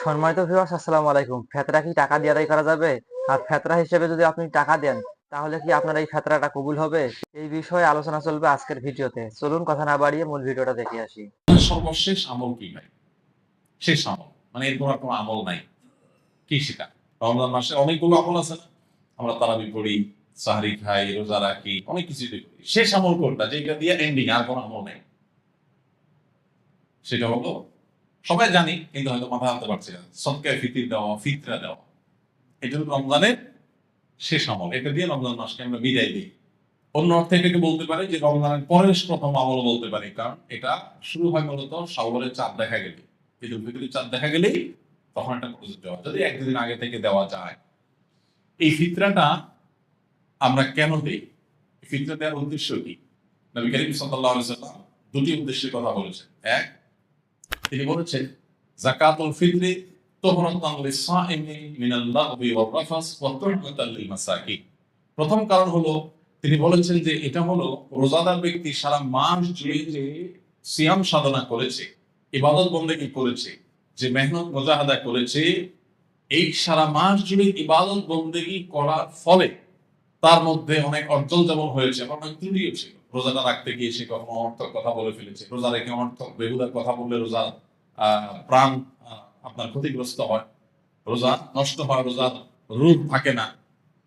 সম্মানিত ভিউয়ার্স, আসসালামু আলাইকুম। ফেতরা কি টাকা দিয়ে আদায় করা যাবে? আর ফেতরা হিসেবে যদি আপনি টাকা দেন, তাহলে কি আপনার এই ফেতরাটা কবুল হবে? এই বিষয়ে আলোচনা চলবে আজকের ভিডিওতে। চলুন কথা না বাড়িয়ে মূল ভিডিওটা দেখে আসি। সর্বশেষ আমল কি ভাই? শেষ আমল মানে এরকম আর কোনো আমল নাই। কি সেটা? রমজান মাসে অনেকগুলো আমল আছে না? আমরা তারাবি পড়ি, সাহরি খাই, রোজা রাখি, অনেক কিছুই করি। শেষ আমল কোনটা? যেটা দিয়ে এন্ডিং আর কোনো আমল নেই। সেটা হলো সবাই জানি কিন্তু হয়তো মাথা আনতে পারছি না। সদকায়ে ফিতর দেওয়া, ফিতরা দেওয়া। এটা হলো রমজানের শেষ আমল। এটা দিয়ে রমজান মাসকে আমরা বিদায় দিই। অন্য অর্থে এটাকে বলতে পারে যে রমজানের পরের প্রথম আমল বলতে পারি, কারণ এটা শুরু হয় মূলত শাওয়ালের চাঁদ দেখা গেলে, ঈদুল ফিতরের চাঁদ দেখা গেলেই তখন এটা প্রযোজ্য হয়, যদি একদিন আগে থেকে দেওয়া যায়। এই ফিতরাটা আমরা কেন দেই? ফিতরা দেওয়ার উদ্দেশ্য কি? নবী করিম সাল্লাল্লাহু আলাইহি সাল্লাম দুটি উদ্দেশ্যের কথা বলেছেন। এক, তিনি বলেছেন যাকাতুল ফিতরি তুহরাতান লিস-সাইমি মিনাল লাগবি ওয়ার রাফাস ওয়া তুহরাতান লিল মাসাকিন। প্রথম কারণ হলো তিনি বলেছেন যে এটা হলো রোজাদার ব্যক্তি সারা মাস জুড়ে যে সিয়াম সাধনা করেছে, ইবাদত বন্দেগী করেছে, যে মেহনত মুজাহাদা করেছে, এই সারা মাস জুড়ে ইবাদত বন্দেগী করার ফলে তার মধ্যে অনেক অর্জন যেমন হয়েছে, আবার অনেক ত্রুটিও ছিল। রোজাটা রাখতে গিয়ে সে কখনো অনর্থক কথা বলে ফেলেছে, রোজা রেখে অনর্থক বেহুদার কথা বললে রোজা প্রাণ আপনার ক্ষতিগ্রস্ত হয়, রোজা নষ্ট হয়, রোজার রূপ থাকে না,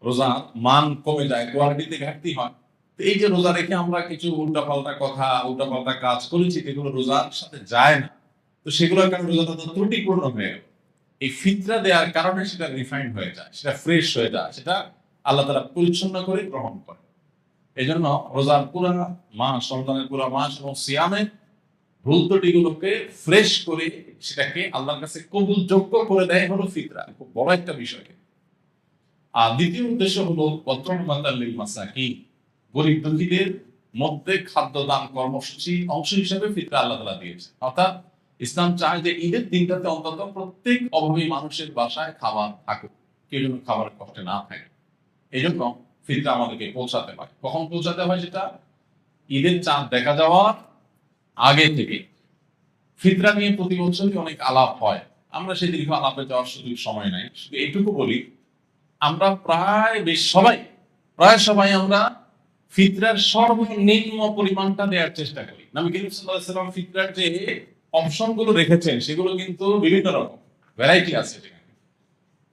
রোজার মান কমে যায়, কোয়ালিটিতে ঘাটতি হয়। তো এই যে রোজা রেখে আমরা কিছু উল্টাপাল্টা কথা, উল্টাপাল্টা কাজ করেছি যেগুলো রোজার সাথে যায় না, তো সেগুলোর কারণে রোজাটা তো ত্রুটিপূর্ণ হয়ে গেল। এই ফিতরা দেওয়ার কারণে সেটা রিফাইন্ড হয়ে যায়, সেটা ফ্রেশ হয়ে যায়, সেটা আল্লাহ তাআলা পরিচ্ছন্ন করে গ্রহণ করে। এই জন্য রোজার পুরা মাস, রমজানের পুরা মাস এবং সিয়ামের ভুল ত্রুটিগুলোকে ফ্রেশ করে সেটাকে আল্লাহর কাছে কবুলযোগ্য করে দেয় হলো ফিতরা। খুব বড় একটা বিষয়। আর দ্বিতীয় উদ্দেশ্য হলো ওয়াতউমাতাল লিল মাসাকিন, গরিব দুঃখীদের মধ্যে খাদ্য দান কর্মসূচি অংশ হিসেবে ফিতরা আল্লাহ তাআলা দিয়েছে। অর্থাৎ ইসলাম চায় যে ঈদের দিনটাতে অন্তত প্রত্যেক অভাবী মানুষের বাসায় খাবার থাকুক, কেউ যেন খাবারের কষ্টে না থাকে। এই জন্য ফিতরা আমাদেরকে পৌঁছাতে হয়। কখন পৌঁছাতে হয়? সেটা ঈদের চাঁদ দেখা যাওয়ার আগে থেকে। ফিতরা নিয়ে প্রতি বছরই অনেক আলাপ হয়, আমরা সেই দীর্ঘ আলাপে যাওয়ার সুযোগ সময় নাই। শুধু এইটুকু বলি, আমরা প্রায় সবাই আমরা ফিতরার সর্বনিম্ন পরিমাণটা দেওয়ার চেষ্টা করি। নবী করিম সাল্লাল্লাহু আলাইহি ওয়াসাল্লাম ফিতরার যে অপশন গুলো রেখেছেন সেগুলো কিন্তু বিভিন্ন রকম, ভ্যারাইটি আছে।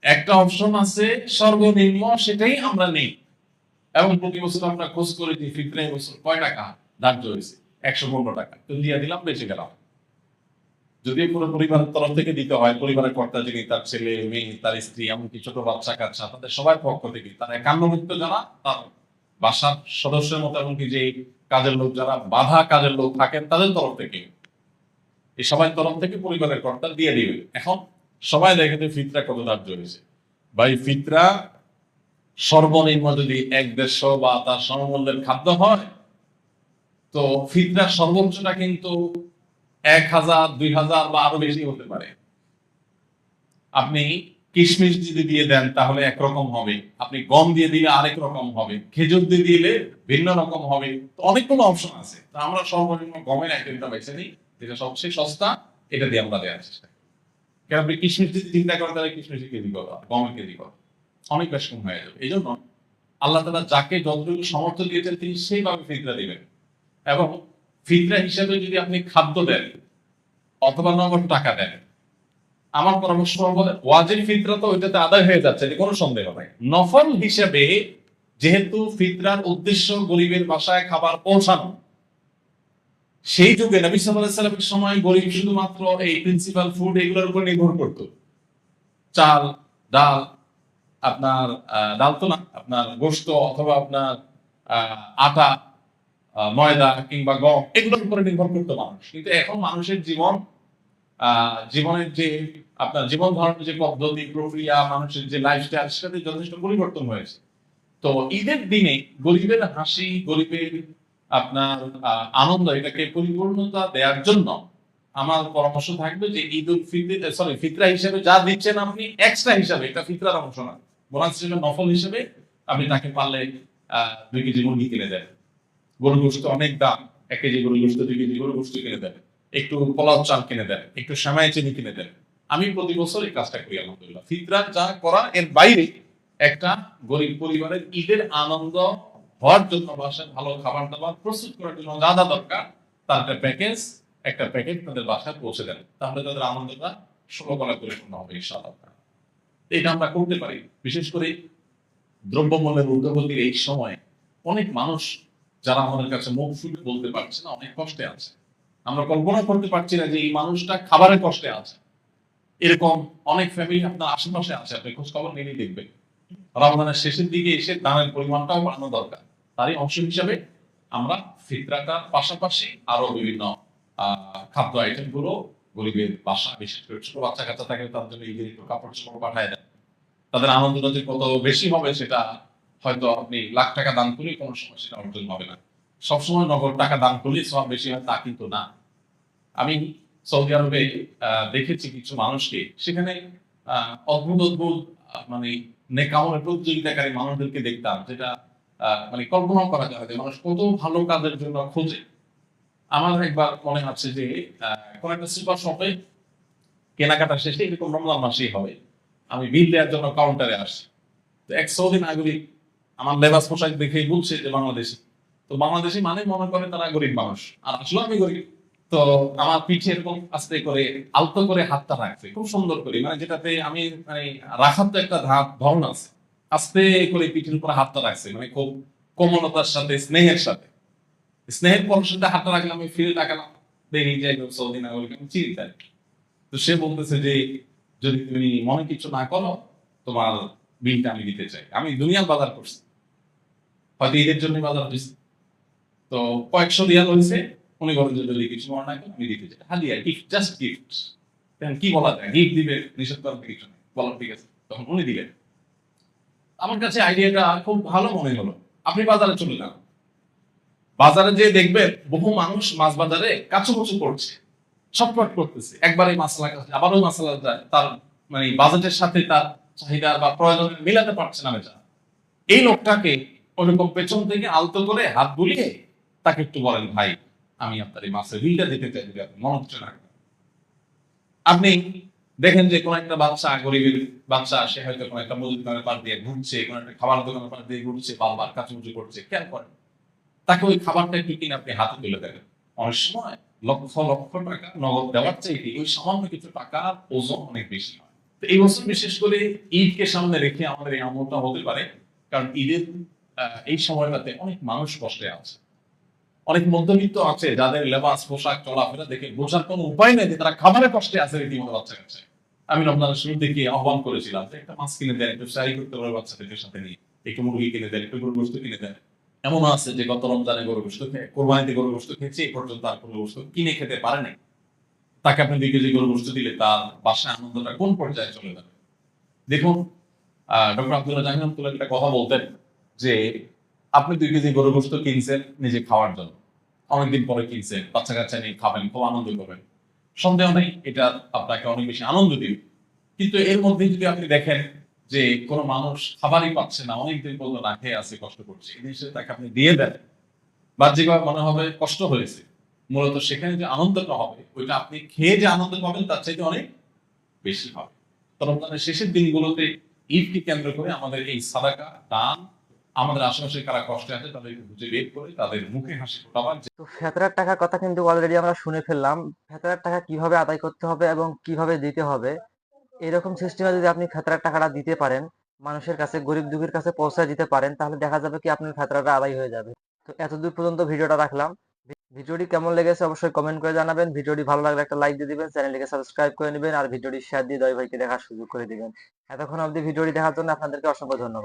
একটা অপশন আছে সর্বনিম্ন, সেটাই আমরা নেই। এবং প্রতি বছর আমরা খোঁজ করে যে ফিতরা বছর কয় টাকা ধার্য হয়েছে, 115 টাকা, তো দিয়ে দিলাম, বেঁচে গেলাম। যদিও পুরো পরিবারের তরফ থেকে দিতে হয়, পরিবারের কর্তা যিনি, তার ছেলে মেয়ে, তার স্ত্রী, এমনকি ছোট বাচ্চা কাচ্চা, তাদের সবার পক্ষ থেকে, তারা একান্নভুক্ত যারা, তার বাসার সদস্যের মতো, এমনকি যে কাজের লোক, যারা বাধা কাজের লোক থাকেন, তাদের তরফ থেকে, এই সবাই তরফ থেকে পরিবারের কর্তা দিয়ে দিবে। এখন সবাই দেখে যে ফিতরা কত ধার্য হয়েছে। ভাই, ফিতরা সর্বনিম্ন যদি 1-150 বা তার সমমূল্যের খাদ্য হয়, তো ফিতরার সর্বোচ্চটা কিন্তু 1000, 2000 বা আরো বেশি হতে পারে। আপনি কিশমিশ যদি দিয়ে দেন তাহলে একরকম হবে, আপনি গম দিয়ে দিলে আরেক রকম হবে, খেজুর দিয়ে দিলে ভিন্ন রকম হবে। তো অনেকগুলো অপশন আছে, তো আমরা সর্বনিম্ন গমের আইটেমটা বেছে নিই, যেটা সবচেয়ে সস্তা, এটা দিয়ে আমরা দেওয়ার চেষ্টা করি। কারণ আপনি কিশমিশ যদি চিন্তা করেন তাহলে কিশমিশের কেজি কত, গমের কেজি কত, অনেক বেশ কম হয়ে যাবে। এই জন্য আল্লাহ তাআলা যাকে যতটুকু সামর্থ্য দিয়েছেন তিনি সেইভাবে ফিতরা দিবেন। এবং ফিতরা হিসেবে যদি আপনি খাদ্য দেন অথবা নগদ টাকা দেন, আমার পরামর্শ হবে ওয়াজিব ফিতরা তো ওইটাতে আদায় হয়ে যাচ্ছে, যে কোনো সন্দেহ নাই। নফল হিসেবে যেহেতু ফিতরার উদ্দেশ্য গরিবের বাসায় খাবার পৌঁছানো, সেই যুগে নবী সাল্লাল্লাহু আলাইহি ওয়াসাল্লামের সময় গরিব শুধুমাত্র এই প্রিন্সিপাল ফুড এগুলোর উপর নির্ভর করত। চাল, ডাল, আপনার ডাল তো না, আপনার গোশত অথবা আপনার আটা, ময়দা কিংবা গম, এগুলোর উপরে নির্ভর করতো মানুষ। কিন্তু এখন মানুষের জীবনের যে আপনার জীবন ধারণের যে পদ্ধতি, প্রক্রিয়া, মানুষের যে লাইফস্টাইল, সেটাতে যথেষ্ট পরিবর্তন হয়েছে। তো ঈদের দিনে গরিবের হাসি, গরিবের আপনার আনন্দ, এটাকে পরিপূর্ণতা দেওয়ার জন্য আমার পরামর্শ থাকবে যে ফিতরা হিসেবে যা দিচ্ছেন আপনি এক্সট্রা হিসাবে, এটা ফিতরার অংশ না, বোনাস হিসেবে, নফল হিসেবে আপনি তাকে পারলে 2 কেজি মুরগি কিনে দেন। গরুর গোশত অনেক দাম, 1 কেজি গরুর গোশত, 2 কেজি গরুর গোশত কিনে দেন, একটু পোলাও চাল কিনে দেন, একটু সেমাই চিনি কিনে দেন, আমি প্রতি বছর এই কাজটা করি আলহামদুলিল্লাহ। ফিতরা যা করা এর বাইরে একটা গরিব পরিবারের ঈদের আনন্দ হওয়ার জন্য বাসায় ভালো খাবার দাবার প্রস্তুত করার জন্য যা যা দরকার তার একটা প্যাকেট তাদের বাসায় পৌঁছে দেন, তাহলে তাদের আনন্দটা ষোলকলা পরিপূর্ণ হবে ইনশাআল্লাহ। এটা আমরা করতে পারি। বিশেষ করে দ্রব্যমূল্যের ঊর্ধ্বগতির এই সময়ে অনেক মানুষ যারা আমাদের কাছে মুখ ফুটে বলতে পারছে না, অনেক কষ্টে আছে। আমরা কল্পনা করতে পারছি না যে এই মানুষটা খাবারের কষ্টে আছে। এরকম অনেক ফ্যামিলি আপনার আশেপাশে আছে, আপনি খোঁজ খবর নিলেই দেখবেন। রমজানের শেষের দিকে এসে দানের পরিমাণটাও বাড়ানো দরকার। তারই অংশ হিসাবে আমরা ফিতরাটার পাশাপাশি আরো বিভিন্ন খাদ্য আইটেম গুলো গরিবের বাসা, বিশেষ করে ছোট বাচ্চা কাচ্চা থাকে তাদের জন্য ঈদের একটু কাপড় চোপড় পাঠায় দেন। তাদের আনন্দটা যে কত বেশি হবে সেটা হয়তো আপনি লাখ টাকা দান করলে কোনো সময় সেটা অর্জন হবে না। সবসময় নগদ টাকা দান করলে সব বেশি হয় তা কিন্তু না। আমি সৌদি আরবে দেখেছি কিছু মানুষকে, সেখানে অদ্ভুত অদ্ভুত মানে নেকামলের প্রতিযোগিতাকারী মানুষদেরকে দেখতাম, যেটা মানে কল্পনা করা যায় যে মানুষ কত ভালো কাজের জন্য খোঁজে। আমার একবার মনে আছে যে কোন একটা সুপার শপে কেনাকাটা শেষে, এরকম রমজান মাসেই হবে, আমি বিল দেওয়ার জন্য কাউন্টারে আসছি। তো এক সৌদি নাগরিক আমার লেবাস পোশাক দেখেই বলছে যে বাংলাদেশি। তো বাংলাদেশি মানে মনে করে তারা গরিব মানুষ, আর আসলে আমি গরিব। তো আমার পিঠে এরকম আস্তে করে আলতো করে হাতটা রাখছে খুব সুন্দর করে, মানে যেটাতে আমি মানে রাখার তো একটা ধরন আছে, আস্তে করে পিঠের উপর হাতটা রাখছে, মানে খুব কোমলতার সাথে স্নেহের সাথে। স্নেহের পরশে হাতটা রাখলে আমি ফিরে তাকালাম, দেখি যে একদম সৌদি নাগরিক, আমি চিনি তাই। তো সে বলতেছে যে যদি তুমি মনে কিছু না করো তোমার বিলটা আমি দিতে চাই। আমি দুনিয়ার বাজার করছি, হয়তো ঈদের জন্য বাজার হয়েছে, তো কয়েকশো রিয়াল হয়েছে। উনি বলেন যে যদি কিছু মনে না করেন আমি দিতে চাই, হাদিয়া, গিফট, জাস্ট গিফট। দেখেন কি বলা যায়, গিফট দিবে, নিষেধ করার কিছু নেই, বলার ঠিক আছে। তখন উনি দিবেন। আমার কাছে আইডিয়াটা খুব ভালো মনে হলো। আপনি বাজারে চলে যান, বাজারে যে দেখবেন বহু মানুষ মাছ বাজারে কাচুমুচু করছে, ছটফট করতেছে, একবার এই মাসালা কাছে আবার ওই মাসালা যায়, তার মানে বাজেটের সাথে তার চাহিদা বা প্রয়োজন মিলাতে পারছে না বেচারা। এই লোকটাকে ওরকম পেছন থেকে আলতো করে হাত বুলিয়ে তাকে একটু বলেন, ভাই আমি আপনার এই মাছের বিলটা দিতে চাই, যদি আপনি মনে হচ্ছে না। আপনি দেখেন যে কোন একটা বাচ্চা, গরিবের বাচ্চা, সে হয়তো কোন একটা মুদির দোকানের পাশ দিয়ে ঘুরছে, কোন একটা খাবার দোকানের পাশ দিয়ে ঘুরছে, বারবার কাচুমুচু করছে, খেয়াল করেন, তাকে ওই খাবারটা একটু কিনে আপনি হাতে তুলে দেবেন। অনেক সময় লক্ষ লক্ষ টাকা নগদ দেওয়ার চাইতে ওই সামান্য কিছু টাকার ওজন অনেক বেশি হয়। তো এই বছর বিশেষ করে ঈদকে সামনে রেখে আমাদের এই আমলটা হতে পারে, কারণ ঈদের এই সময়টাতে অনেক মানুষ কষ্টে আছে, অনেক মধ্যবিত্ত আছে যাদের লেবাস পোশাক চলাফেরা দেখে বোঝার কোনো উপায় নেই যে তারা খাবারের কষ্টে আছে রীতিমতো বাচ্চা কাছে। আমি রমজানের শুরু থেকে আহ্বান করেছিলাম যে একটা মাছ কিনে দেন, একটু শাড়ি করতে পারবে বাচ্চাদের সাথে নিয়ে, একটু মুরগি কিনে দেন, একটু গরুর গোশত কিনে দেন। এমন আছে যে গত রমজানে গরুর গোশত খেয়ে, কোরবানিতে গরুর গোশত খেয়েছে, এই পর্যন্ত আর গরুর গোশত কিনে খেতে পারে নাই। তাকে আপনি 2 কেজি গরুর গোশত দিলে তার বাসায় আনন্দটা কোন পর্যায়ে চলে যাবে। দেখুন, ডক্টর আব্দুল্লাহ জাহিদ রহমাতুল্লাহ একটা কথা বলতেন যে আপনি 2 কেজি গরুর গোশত কিনছেন নিজে খাওয়ার জন্য, অনেকদিন পরে কিনছেন, বাচ্চা কাচ্চা নিয়ে খাবেন, খুব আনন্দ করবেন, সন্দেহ নেই এটা আপনাকে অনেক বেশি আনন্দ দিবে। কিন্তু এর মধ্যে যদি আপনি দেখেন যে কোন মানুষ খাবারই পাচ্ছে না, অনেকদিন পর্যন্ত না খেয়ে আছে, কষ্ট করছে, এই জিনিসটা তাকে আপনি দিয়ে দেন, বাহ্যিকভাবে মনে হবে কষ্ট হয়েছে, মূলত সেখানে যে আনন্দটা হবে ওইটা আপনি খেয়ে যে আনন্দ পাবেন তার চাইতে অনেক বেশি হবে। তো রমজানের শেষের দিনগুলোতে ঈদকে কেন্দ্র করে আমাদের এই সাদাকা দান, আমাদের আশেপাশে কারা কষ্টে আছে তাদেরকে খুঁজে বের করে তাদের মুখে হাসি ফোটাবার। তো ফেতরার টাকার কথা কিন্তু অলরেডি আমরা শুনে ফেললাম। ফেতরার টাকা কিভাবে আদায় করতে হবে এবং কিভাবে দিতে হবে, এরকম সিস্টেমে যদি আপনি ফেতরার টাকাটা দিতে পারেন, মানুষের কাছে, গরিব দুঃখীর কাছে পৌঁছে দিতে পারেন, তাহলে দেখা যাবে কি আপনার ফেতরাটা আদায় হয়ে যাবে। তো এতদূর পর্যন্ত ভিডিওটা রাখলাম। ভিডিওটি কেমন লেগেছে অবশ্যই কমেন্ট করে জানাবেন। ভিডিওটি ভালো লাগলে একটা লাইক দিয়ে দিবেন, চ্যানেলটিকে সাবস্ক্রাইব করে নেবেন, আর ভিডিওটি শেয়ার দিয়ে দয় ভাইকে দেখার সুযোগ করে দিবেন। এতক্ষণ অবধি ভিডিওটি দেখার জন্য আপনাদেরকে অসংখ্য ধন্যবাদ।